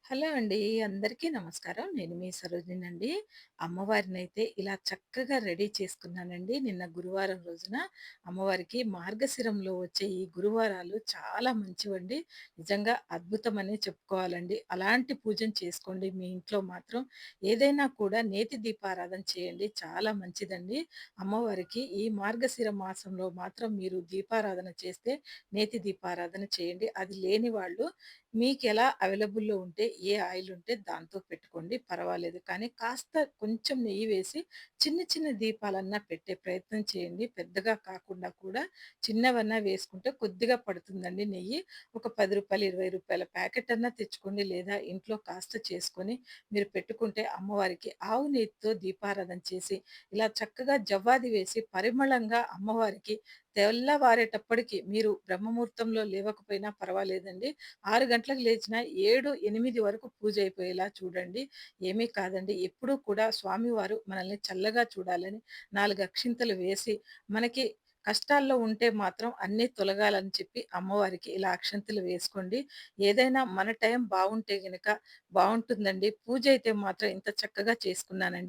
Hello అండి. అందరికీ నమస్కారం. నేను మీ సరోజినండి. అమ్మవారినైతే ఇలా చక్కగా రెడీ చేసుకున్నానండి. నిన్న గురువారం రోజున అమ్మవారికి మార్గశిరంలో వచ్చే ఈ గురువారాలు చాలా మంచివండి. నిజంగా అద్భుతమనే చెప్పుకోవాలండి. అలాంటి పూజను చేసుకోండి మీ ఇంట్లో మాత్రం. ఏదైనా కూడా నేతి దీపారాధన చేయండి. చాలా మంచిదండి. అమ్మవారికి ఈ మార్గశిర మాసంలో మాత్రం మీరు దీపారాధన చేస్తే నేతి దీపారాధన చేయండి. అది లేని వాళ్ళు మీకెలా అవైలబుల్‌లో ఉంటే, ఏ ఆయిల్ ఉంటే దాంతో పెట్టుకోండి పర్వాలేదు. కానీ కాస్త కొంచెం నెయ్యి వేసి చిన్న చిన్న దీపాలన్నా పెట్టే ప్రయత్నం చేయండి. పెద్దగా కాకుండా కూడా చిన్నవన్నా వేసుకుంటే కొద్దిగా పడుతుందండి నెయ్యి. ఒక రూ. 10, రూ. 20 ప్యాకెట్ అన్నా తెచ్చుకోండి. లేదా ఇంట్లో కాస్త చేసుకొని మీరు పెట్టుకుంటే అమ్మవారికి ఆవు నెయ్యితో దీపారాధన చేసి, ఇలా చక్కగా జవ్వాది వేసి పరిమళంగా అమ్మవారికి తెల్లవారేటప్పటికి మీరు బ్రహ్మముహూర్తంలో లేవకపోయినా పర్వాలేదండి. 6 గంటలకు లేచినా 7, 8 వరకు పూజ అయిపోయేలా చూడండి. ఏమీ కాదండి. ఎప్పుడూ కూడా స్వామివారు మనల్ని చల్లగా చూడాలని 4 అక్షింతలు వేసి, మనకి కష్టాల్లో ఉంటే మాత్రం అన్నీ తొలగాలని చెప్పి అమ్మవారికి ఇలా అక్షింతలు వేసుకోండి. ఏదైనా మన టైం బావుంటే గనక బావుంటుందండి. పూజ అయితే మాత్రం ఇంత చక్కగా చేసుకున్నానండి.